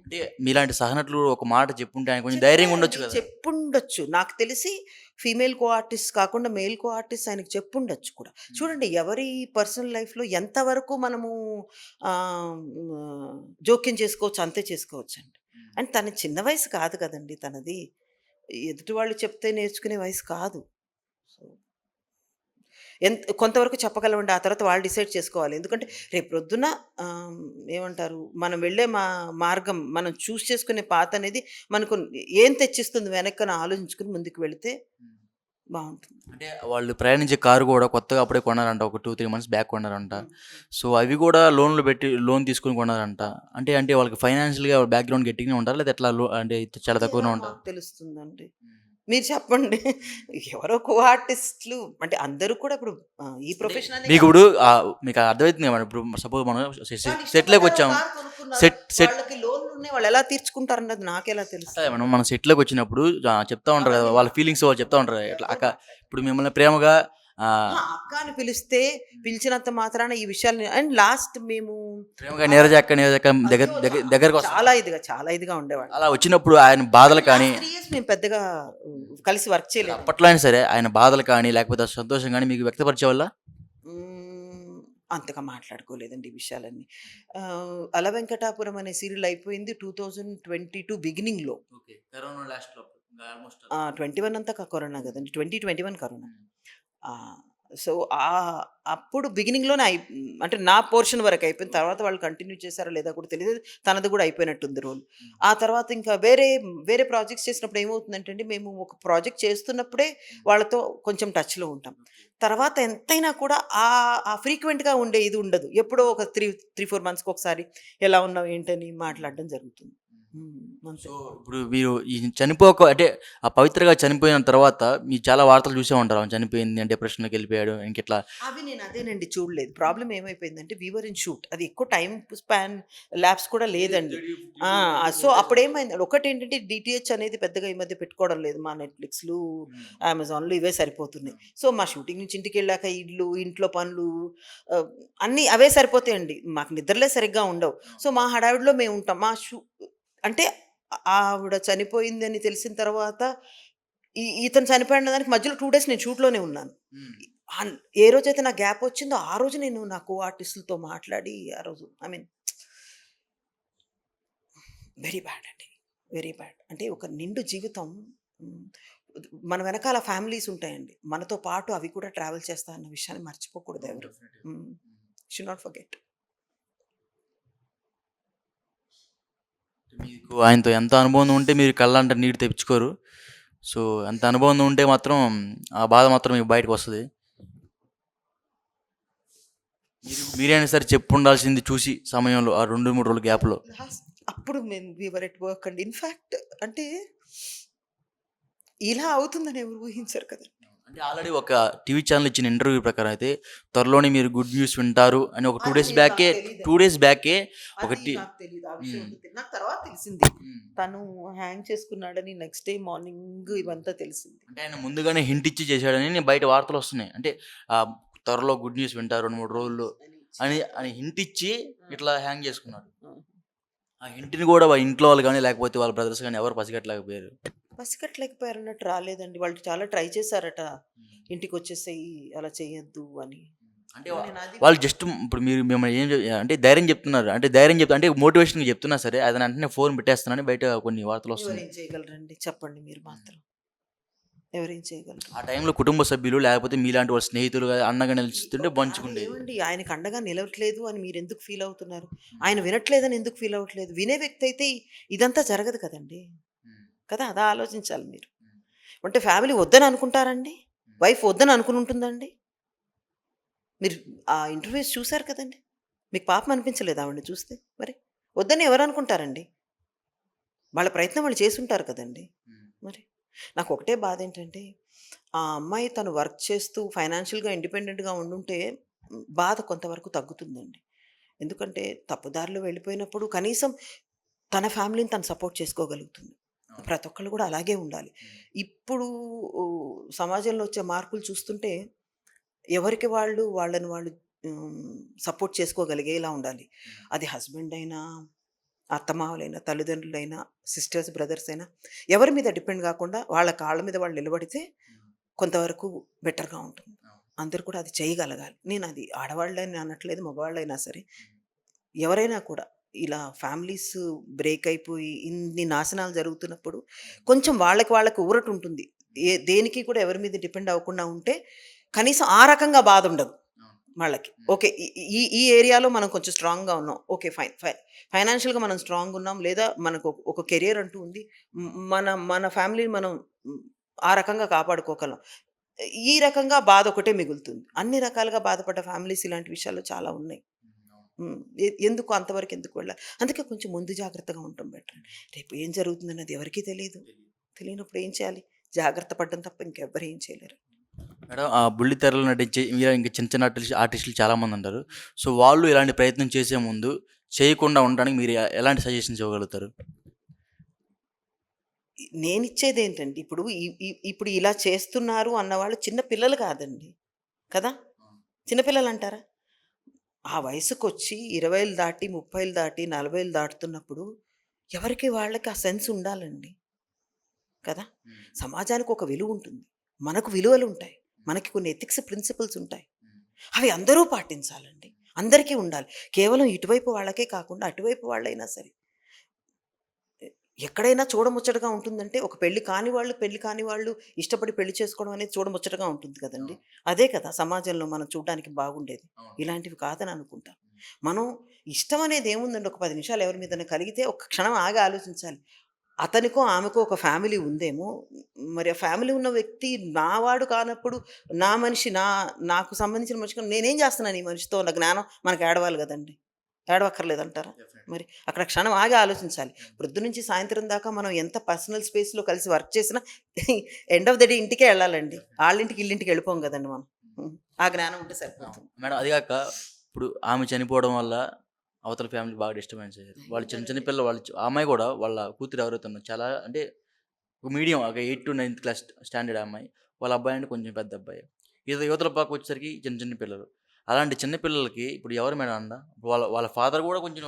అంటే మీలాంటి సహనటులు ఒక మాట చెప్పుంటే ఆయన కొంచెం ధైర్యంగా ఉండొచ్చు చెప్పారండి. కదా! చెప్పుండొచ్చు. నాకు తెలిసి ఫీమేల్ కో ఆర్టిస్ట్ కాకుండా మేల్ కో ఆర్టిస్ట్ ఆయనకి చెప్పుండొచ్చు కూడా. హ్మ్. చూడండి ఎవరి పర్సనల్ లైఫ్‌లో ఎంతవరకు మనము ఆహ్, హ్మ్, జోక్యం చేసుకోవచ్చు అంతే చేసుకోవచ్చండి. హ్మ్. అండ్ తన చిన్న వయసు కాదు కదండీ తనది. ఎదుటి వాళ్ళు చెప్తే నేర్చుకునే వయసు కాదు. సో, కొంతవరకు చెప్పగలమండి. ఆ తర్వాత వాళ్ళు డిసైడ్ చేసుకోవాలి. ఎందుకంటే రేపొద్దున ఆహ్, ఏమంటారు మనం వెళ్ళే మార్గం మనం చేసుకునే పాత్ అనేది మనకు ఏం తెచ్చిస్తుంది వెనక్కని ఆలోచించుకొని ముందుకు వెళితే హ్మ్. బావుంటుంది. అంటే వాళ్ళు ప్రయాణించే కారు గూడా కొత్తగా అప్పుడే కొన్నారంట. ఒక 2, 3 మంత్స్ బ్యాక్ కొన్నారంట. హ్మ్. హ్మ్. సో, అవి గూడా లోన్‌లు పెట్టి లోన్ తీసుకొని కొన్నారంట. అంటే వాళ్ళకి ఫైనాన్షియల్‌గా బ్యాక్‌గ్రౌండ్ గట్టిగానే ఉంటారా? లేదా ఎట్లా అంటే చాలా అది ఎలా తక్కువనే ఉంటదా? మాకు తెలుస్తుందండి? హ్మ్. మీరు చెప్పండి. హ్మ్. ఎవరో కో ఆర్టిస్ట్‌లు అంటే అందరూ కూడా ఇప్పుడు ఈ అంటే ప్రొఫెషన్ అనే కాదు. మీకిప్పుడు మీకు అర్థమైతుంది కదా! ఇప్పుడు సపోజ్ మనం వాళ్ళు ఇష్టపడ్డారు. ఒక సెట్‌లోకొచ్చాం. కారు కొనుక్కున్నారు. సెట్ సెట్ వాళ్ళకి లోన్‌లున్నాయి. వాళ్ళెలా తీర్చుకుంటారన్నది నాకెలా అట్లా తెలుస్తది? మనం సెట్‌లోకొచ్చినప్పుడు చెప్తా ఉంటారు కదా! అవన్నీ వాళ్ళ నాకు ఫీలింగ్స్ తెలీదు. వాళ్ళు చెప్తా ఉంటారు. ఇట్లా ఎవరు అక్క మాట్లాడరు. ఇప్పుడు మిమ్మల్ని ప్రేమగా ఆహ్, అహా! అక్క అని పిలిస్తే, హ్మ్. పిలిచినంత మాత్రాన ఈ విషయాల్ని అండ్ లాస్ట్ మేము ప్రేమగా ఆహ్, నీరజ అక్క దగ్గర అయ్యో! దగ్గరకొస్తారు. చాలా ఇదిగా ఉండేవాళ్ళం. అలా వచ్చినప్పుడు ఆయన బాధలు కానీ కానీ లాస్ట్ 3 ఇయర్స్ మేము పెద్దగా కలిసి వర్క్ సరే చేయలేదండి. అప్పట్లో అయినా సరే ఆయన బాధలు కానీ, లేకపోతే ఆ సంతోషం గాని మీకు వ్యక్తపరిచేవాళ్ళా? హ్మ్. అంతగా మాట్లాడుకోలేదండి ఈ విషయాలన్నీ. 'అల వెంకటాపురం' అనే సీరియల్ అయిపోయింది 2022 బిగినింగ్‌లో. ఓకే. కరోనా లాస్ట్‌లో ఆల్‌మోస్ట్. 21 అంతా కరోనా హ్మ్. గదండీ! 2021 కరోనా. హ్మ్. ఆ! సో, అప్పుడు బిగినింగ్‌లోనే అంటే నా పోర్షన్ వరకు అయిపోయింది. ఓకే. తర్వాత వాళ్ళు కంటిన్యూ చేసారో లేదో కూడా తెలీదు. తనది గూడా అయిపోయినట్టుంది రోల్. హ్మ్. ఆ తర్వాత ఇంకా వేరే ప్రాజెక్ట్స్ చేసినప్పుడు ఏమవుతుందంటే అండి, మేము ఒక ప్రాజెక్ట్ చేస్తున్నప్పుడే హ్మ్. వాళ్ళతో కొంచెం టచ్‌లో ఉంటాం. ఓకే. తర్వాత ఎంతైనా కూడా ఆ ఫ్రీక్వెంట్‌గా ఉండే ఇది ఉండదు. ఎప్పుడో ఒక 4 మంత్స్‌కొకసారి ఎలా ఉన్నావు ఏంటని హ్మ్. మాట్లాడడం జరుగుతుంది. హుహు. హ్మ్. అంతే. సో, ఇప్పుడు మీరు ఈ అంటే ఆ పవిత్రగా చనిపోయిన తర్వాత మీరు చాలా వార్తలు చూసే ఉంటారు. ఆమె చనిపోయింది, డిప్రెషన్‌లోకెళ్ళిపోయాడు ఇంకిట్లా. అవి నేను అదేనండి చూడలేదు. ప్రాబ్లమ్ ఏమైపోయిందంటే వి వర్ ఇన్ షూట్. అది ఎక్కువ టైమ్ స్పాన్ ల్యాప్స్ కూడా లేదు లేదండి. 3 ఆ! టు 3 సో, 4 డేస్ ఉంటది. అప్పుడేమైంది ఒకటేంటంటే డీటీహెచ్ అనేది పెద్దగా ఈ మధ్య పెట్టుకోవడం లేదు. మా నెట్‌ఫ్లిక్స్‌లు, హ్మ్. అమెజాన్‌లు ఇవే సరిపోతున్నాయి. అవును. సో, మా షూటింగ్ నుంచి ఇంటికెళ్ళాక ఇల్లు, ఇంట్లో పనులు ఆహ్, అన్నీ అవే సరిపోతాయండి. మాకు నిద్రలే సరిగ్గా ఉండవు. అవును. సో, మా హడావిడిలో మేముంటాం. అంటే ఆవిడ చనిపోయిందని తెలిసిన తర్వాత ఇతను చనిపోయిన దానికి మధ్యలో 2 డేస్ నేను షూట్‌లోనే ఉన్నాను. హ్మ్. అన్ ఏ రోజైతే నాకు గ్యాప్ వచ్చిందో, ఆ రోజు నేను నా కో ఆర్టిస్ట్‌లతో మాట్లాడి ఆ రోజు ఐ మీన్ వెరీ బ్యాడ్ అండి. Very bad. అంటే ఒక నిండు జీవితం హ్మ్. మన వెనకాల ఫ్యామిలీస్ ఉంటాయండి. మనతో పాటు అవి కూడా ట్రావెల్ చేస్తాయన్న విషయాన్ని మర్చిపోకూడదు అవును. ఎవరు. డెఫినెట్‌గా. హ్మ్. హ్మ్. Should not forget. మీకు ఆయనతో ఎంత అనుబంధం ఉంటే మీరు కళ్ళంట నీరు తెప్పించుకోరు. సో, అంత అనుబంధం ఉంటే మాత్రం ఆ బాధ మాత్రం మీకు బయటకొస్తది. మీరైనా సరే చెప్పుండాల్సింది చూసి సమయంలో ఆ 2, 3 రోజుల గ్యాప్‌లో. లాస్ట్ అప్పుడు మేము వి వర్ ఎట్ వర్క్ అండి. ఇన్‌ఫాక్ట్ అంటే ఇలా అవుతుందని ఎవరు ఊహించరు కదండీ! అంటే ఆల్రెడీ ఒక టీవీ ఛానెల్ ఇచ్చిన ఇంటర్వ్యూ ప్రకారం అయితే త్వరలోనే మీరు గుడ్ న్యూస్ వింటారు అని ఒక 2 అది డేస్ నేను నాకు బ్యాకే 2 తెలీదండి. డేస్ బ్యాకే అది ఒకటి నాకు తెలీదు. ఆ విషయం హ్మ్. అంతా నాకు తర్వాత తెలిసింది. హ్మ్. తను హ్యాంగ్ చేసుకున్నాడని నెక్స్ట్ డే మార్నింగ్ హ్మ్. ఇవంతా తెలిసింది. అంటే ఆయన ముందుగానే హింట్ ఇచ్చి చేశాడని బయట వార్తలొస్తున్నాయి. అంటే త్వరలో గుడ్ న్యూస్ వింటారు 2, 3 రోజుల్లో అని అని హింట్ ఇచ్చి ఆ! ఇట్లా హ్యాంగ్ చేసుకున్నాడు. ఆ! ఆ హింట్‌ని గూడా వాళ్ళ ఇంట్లో వాళ్ళు గాని, లేకపోతే వాళ్ళ బ్రదర్స్ గాని ఎవరు పసిగట్టలేకపోయారు. పసిగట్టలేకపోయారన్నట్టు రాలేదండి. వాళ్ళు చాలా ట్రై చేశారట. హ్మ్. ఇంటికొచ్చేసేయి అలా చేయొద్దు అని. అంటే నేను అది వాళ్ళు జస్ట్ ఇప్పుడు మీరు మిమ్మల్ని ఏం అంటే ధైర్యం చెప్తున్నారు. అంటే మోటివేషన్‌గా చెప్తున్నా సరే, అది వెంటనే ఫోన్ పెట్టేస్తున్నానని బయట కొన్ని వార్తలొస్తున్నాయి. ఎవరేం చేయగలరండి చెప్పండి మీరు హ్మ్. మాత్రం. ఎవరేం చేయగలరు? ఆ టైంలో కుటుంబ సభ్యులు లేకపోతే మీలాంటి వాళ్ళ స్నేహితులు అండగా నిలుస్తుంటే అది మంచిగుండేది. ఏవండి ఆయనకి అండగా నిలవట్లేదు అని మీరెందుకు ఫీల్ అవుతున్నారు? హ్మ్. ఆయన వినట్లేదని ఎందుకు ఫీల్ అవ్వట్లేదు? వినే వ్యక్తి అయితే ఇదంతా జరగదు కదండీ! హ్మ్. కదా! అదా ఆలోచించాలి మీరు. హ్మ్. అంటే ఫ్యామిలీ వద్దని అనుకుంటారండి? హ్మ్. వైఫ్ వద్దని అనుకుని ఉంటుందండి? మీరు ఆ ఇంటర్వ్యూస్ చూసారు కదండీ! మీకు పాపం అనిపించలేదా ఆవిడని చూస్తే మరి? వద్దని ఎవరు అనుకుంటారండి? వాళ్ళ ప్రయత్నం వాళ్ళు చేసుంటారు కదండీ! హ్మ్. మరి. నాకొకటే బాధేంటంటే, ఆ అమ్మాయి తను వర్క్ చేస్తూ ఫైనాన్షియల్‌గా ఇండిపెండెంట్‌గా ఉండుంటే బాధ కొంతవరకు తగ్గుతుందండి. ఎందుకంటే తప్పుదారిలో వెళ్ళిపోయినప్పుడు కనీసం తన ఫ్యామిలీని తను సపోర్ట్ చేసుకోగలుగుతుంది. అవును. ప్రతి ఒక్కళ్ళు కూడా అలాగే ఉండాలి. హ్మ్. ఇప్పుడు సమాజంలో వచ్చే మార్పులు చూస్తుంటే ఎవరికి వాళ్ళు వాళ్ళని వాళ్ళు సపోర్ట్ చేసుకోగలిగేలా ఉండాలి. హ్మ్. అది హస్బెండ్ అయినా, అత్తమామలైనా, తల్లిదండ్రులైనా, సిస్టర్స్, బ్రదర్స్ అయినా ఎవరి మీద డిపెండ్ కాకుండా వాళ్ళ కాళ్ళ మీద వాళ్ళు నిలబడితే కొంతవరకు బెటర్‌గా ఉంటుంది. అందరూ కూడా అది చేయగలగాలి. నేను అది ఆడవాళ్ళని అనట్లేదు, మగవాళ్ళైనా సరే. ఎవరైనా కూడా ఇలా ఫ్యామిలీస్ బ్రేక్ అయిపోయి ఇన్ని నాశనాలు జరుగుతున్నప్పుడు కొంచెం వాళ్ళకి ఊరటుంటుంది. దేనికి కూడా ఎవరి మీద డిపెండ్ అవ్వకుండా ఉంటే కనీసం ఆ రకంగా బాధుండదు వాళ్ళకి. ఓకే. ఈ ఈ ఈ ఏరియాలో మనం కొంచెం స్ట్రాంగ్‌గా ఉన్నాం. ఓకే. ఫైన్. ఫైనాన్షియల్‌గా మనం స్ట్రాంగ్ ఉన్నాం. లేదా మనకు ఒక కెరియర్ అంటూ ఉంది. మన మన ఫ్యామిలీని మనం హ్మ్, ఆ రకంగా కాపాడుకోగలం. ఈ రకంగా బాధ ఒకటే మిగులుతుంది. అన్ని రకాలుగా బాధపడ్డ ఫ్యామిలీస్ ఇలాంటి విషయాల్లో చాలా ఉన్నాయి. హ్మ్. ఎందుకు అంతవరకు ఎందుకు వెళ్ళాలి? అందుకే కొంచెం ముందు జాగ్రత్తగా ఉండటం బెటర్. రేపు ఏం జరుగుతుందన్నది ఎవరికీ తెలీదు. తెలియనప్పుడు ఏం చేయాలి? జాగ్రత్త పడడం తప్ప ఇంకెవ్వరు ఏం చేయలేరు. మేడం బుల్లితెరలో నటించే ఇలా ఇంకా చిన్న చిన్న ఆర్టిస్టులు చాలామంది ఉంటారు. సో, వాళ్ళు ఇలాంటి ప్రయత్నం చేసే ముందు చేయకుండా ఉండడానికి మీరు ఎలాంటి సజెషన్స్ ఇవ్వగలుగుతారు? నేనిచ్చేదేంటంటే ఇప్పుడు ఇప్పుడు ఇలా చేస్తున్నారు అన్నవాళ్ళు చిన్న పిల్లలు కాదండి. కదా! చిన్న పిల్లలంటారా? ఆ వయసుకొచ్చి 20లు దాటి, 30లు దాటి, 40లు దాటుతున్నప్పుడు ఎవరికి వాళ్ళకి ఆ సెన్స్ ఉండాలండి. కదా! హ్మ్. సమాజానికి ఒక విలువుంటుంది. మనకు విలువలుంటాయి. మనకి కొన్ని ఎథిక్స్, ప్రిన్సిపల్స్ ఉంటాయి. హ్మ్. అవి అందరూ పాటించాలండి. అందరికీ ఉండాలి. కేవలం ఇటువైపు వాళ్ళకే కాకుండా అటువైపు వాళ్ళైనా సరే. ఎ ఎక్కడైనా చూడముచ్చటగా ఉంటుందంటే ఒక పెళ్లి కాని వాళ్ళు ఇష్టపడి పెళ్లి చేసుకోవడం అనేది చూడముచ్చటగా ఉంటుంది కదండీ! అవును. అదే కదా సమాజంలో మనం చూడడానికి బాగుండేది. అవును. ఇలాంటివి కాదని అనుకుంటా. హ్మ్. మనం ఇష్టం అనేది ఏముందండి ఒక 10 నిమిషాలు ఎవరి మీదైనా కలిగితే ఒక్క క్షణం ఆగి ఆలోచించాలి. అతనికో, ఆమెకో ఒక ఫ్యామిలీ ఉందేమో, మరి ఆ ఫ్యామిలీ ఉన్న వ్యక్తి నా వాడు కానప్పుడు, నా మనిషి నాకు సంబంధించిన మనిషి నేనేం చేస్తున్నాను ఈ మనిషితో అన్న జ్ఞానం మనకు ఏడవాలి గదండీ! ఏడవక్కర్లేదంటారా? డెఫినెట్‌లీ. మరి అక్కడ క్షణం ఆగి ఆలోచించాలి. పొద్దున్నుంచి సాయంత్రం దాకా మనం ఎంత పర్సనల్ స్పేస్‌లో కలిసి వర్క్ చేసినా ఎండ్ ఆఫ్ ద డే ఇంటికే ఎళ్ళాలండి. డెఫినెట్‌లీ. ఆళ్ళింటికి, ఈళ్ళింటికి ఎళ్ళిపోం గదండీ మనం. హ్మ్. హ్మ్. ఆ జ్ఞానం ఉంటే అవును. సరిపోతుంది. మేడం అది గాక ఇప్పుడు ఆమె చనిపోవడం వల్ల అవతల ఫ్యామిలీ బాగా డిస్టర్బెన్స్ అయ్యారు. వాళ్ళు చిన్న చిన్న అయ్యుంటారండి. పిల్లలు వాళ్ళు ఆ అమ్మాయి గూడా వాళ్ళ కూతురు ఎవరైతే ఉందో చాలా అంటే ఒక మీడియం ఒక 8-9థ్ క్లాస్ స్టాండర్డ్ అమ్మాయి. వాళ్ళ అబ్బాయి అంటే కొంచెం పెద్ద అబ్బాయి. యువతల పక్క వచ్చేసరికి చిన్న చిన్న పిల్లలు. అలాంటి చిన్న పిల్లలకి ఇప్పుడు ఎవరు మేడం అండ? వాళ్ళ వాళ్ళ ఫాదర్ గూడా కొంచెం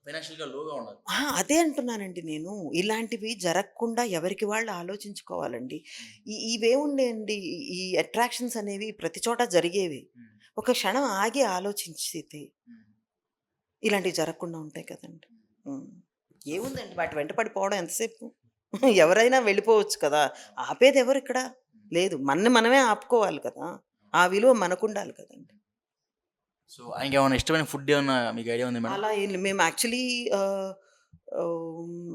ఫైనాన్షియల్‌గా లోగా ఉన్నారు. అదే అంటున్నానండి నేను. ఇలాంటివి జరగకుండా ఎవరికి వాళ్ళు ఆలోచించుకోవాలండి. హ్మ్. ఇవేముండేయండి ఈ అట్రాక్షన్స్ అనేవి ప్రతి చోట జరిగేవి. హ్మ్. ఒక క్షణం ఆగి ఆలోచించితే హ్మ్. ఇలాంటివి జరగకుండా ఉంటాయి కదండీ. హ్మ్. హ్మ్. సో ఏముందండి వాటి వెంట పడిపోవడం ఎంతసేపు? ఎవరైనా వెళ్ళిపోవచ్చు కదా! ఆపేదెవరిక్కడ? హ్మ్. లేదు. మనని మనమే ఆపుకోవాలి కదా! ఆ విలువ మనకుండాలి కదండీ. సో ఆయనకేమన్నా ఇష్టమైన ఫుడ్ ఏమన్నా మీకు ఐడియా ఉందా మేడం? అలా ఏం లే మేము యాక్చువల్లీ ఆహ్,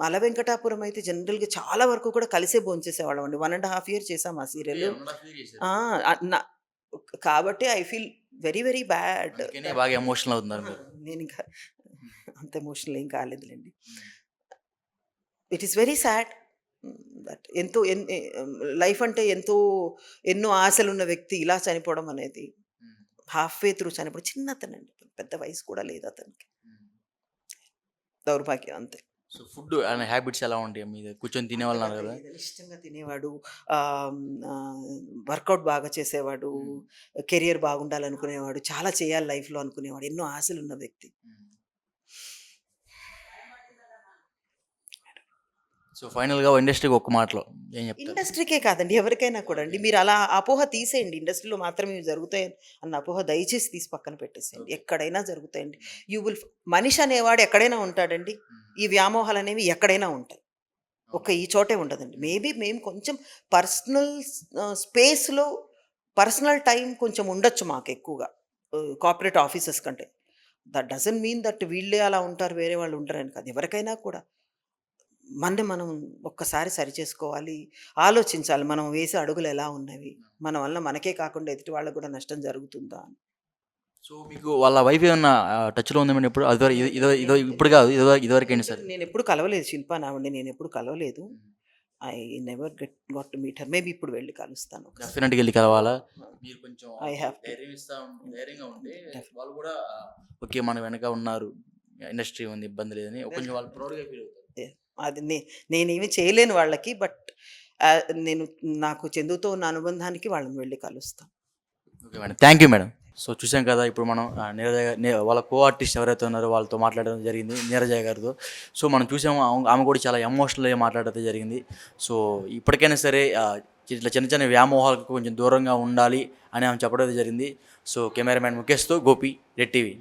అల వెంకటాపురం అయితే జనరల్‌గా చాలా వరకు కూడా కలిసే భోంచేసేవాళ్ళమండి. 1 ½ ఇయర్ చేసాం ఆ ఓకే. సీరియల్. 1 ½ ఇయర్ చేశారు. ఆ! ఆహ్, న కాబట్టి I feel very very bad అందుకనే దట్ బాగా ఎమోషనల్ అవుతున్నారు అహా! మీరు. నేనింకా హ్మ్. అంత ఎమోషనల్ ఏం కాలేదులెండి. హ్మ్. It is very sad. That ఎంతో లైఫ్ అంటే ఎన్నో ఆశలున్న వ్యక్తి ఇలా చనిపోవడం అనేది హ్మ్. హాఫ్ వే త్రూ చనిపోవడం చిన్నతనండి. పెద్ద వయసు కూడా లేదు అతనికి. హ్మ్. దౌర్భాగ్యం అంతే. సో ఫుడ్ ఆయన హ్యాబిట్స్ ఎలా ఉంటాయి? మీరు కూర్చొని తినేవాళ్ళన్నారు అంతకంటే గదా! లేదండి. ఇష్టంగా తినేవాడు. ఆహ్, ఆహ్, వర్కౌట్ బాగా చేసేవాడు. హ్మ్. కెరియర్ బాగుండాలనుకునేవాడు. చాలా చేయాలి లైఫ్‌లో అనుకునేవాడు. ఎన్నో ఆశలున్న వ్యక్తి. హ్మ్. సో ఫైనల్‌గా ఇండస్ట్రీకి ఒక్క మాటలో ఏం చెప్తారు? ఇండస్ట్రీకే కాదండి. ఎవరికైనా కూడా అండి. ఓకే. మీరు అలా అపోహ తీసేయండి. ఇండస్ట్రీలో మాత్రమే ఇవి జరుగుతాయి అన్న అపోహ దయచేసి తీసి పక్కన పెట్టేసేయండి. ఓకే. ఎక్కడైనా జరుగుతాయండి. హ్మ్. యూ విల్ మనిషి అనేవాడు ఎక్కడైనా ఉంటాడండి. హ్మ్. ఈ వ్యామోహాలనేవి ఎక్కడైనా ఉంటాయి. అవును. ఒక్క ఈ చోటే ఉండదండి. హ్మ్. మేబీ మేము కొంచెం పర్సనల్ స్పేస్‌లో పర్సనల్ టైమ్ కొంచెం ఉండొచ్చు మాకెక్కువగా. కార్పొరేట్ ఆఫీసెస్ కంటే. దట్ డజంట్ మీన్ దట్ వీళ్ళే అలా ఉంటారు. వేరే వాళ్ళు ఉండరని కాదు. ఎవరికైనా కూడా మనని మనం ఒక్కసారి సరిచేసుకోవాలి. ఆలోచించాలి. మనం వేసే అడుగులు ఎలా ఉన్నవి? హ్మ్. మన వల్ల మనకే కాకుండా ఎదుటి వాళ్ళకి కూడా నష్టం జరుగుతుందా అని. సో మీకు వాళ్ళ వైఫ్ ఏమన్నా టచ్‌లో ఉందా మేడం ఇప్పుడు? అదివర ఇదో ఇదో ఇదో ఇప్పుడు నేను గాదు. ఇదివరకైనా సరే. నేనెప్పుడు కలవలేదు శిల్పాని ఆవిడని నేనెప్పుడు కలవలేదు. హ్మ్. I never got to meet her. Maybe ఇప్పుడు వెళ్లి కలుస్తాను ఒకసారి. డెఫినెట్‌గా ఎళ్లి కలవాలా? మీరు కొంచెం ఐ వాళ్ళకి హావ్ టు. ధైర్యం ధైర్యంగా ఉంటే డెఫ్ వాళ్ళు గూడా ఓకే. మన వెనక ఉన్నారు. ఇండస్ట్రీ ఉంది. ఇబ్బంది లేదని కొంచెం వాళ్ళు ప్రౌడ్‌గా ఫీల్ అవుతారు. యాహ్! అది నేనేమి చేయలేను వాళ్ళకి. బట్ నేను నాకు చందుతో ఉన్న అనుబంధానికి వాళ్ళని వెళ్లి కలుస్తా. Okay madam. Thank you madam. So చూసాం కదా ఇప్పుడు మనం వాళ్ళ కో ఆర్టిస్ట్ ఎవరైతే ఉన్నారో వాళ్ళతో మాట్లాడడం జరిగింది నీరజ గారితో. సో మనం చూసాము ఆమె కూడా చాలా ఎమోషనల్గా మాట్లాడడం జరిగింది. సో ఇప్పటికైనా సరే ఇట్లా చిన్న చిన్న వ్యామోహాలకు కొంచెం దూరంగా ఉండాలి అని ఆమె చెప్పడం జరిగింది. సో కెమెరామ్యాన్ ముఖేష్తో గోపి, రెడ్ టీవీ.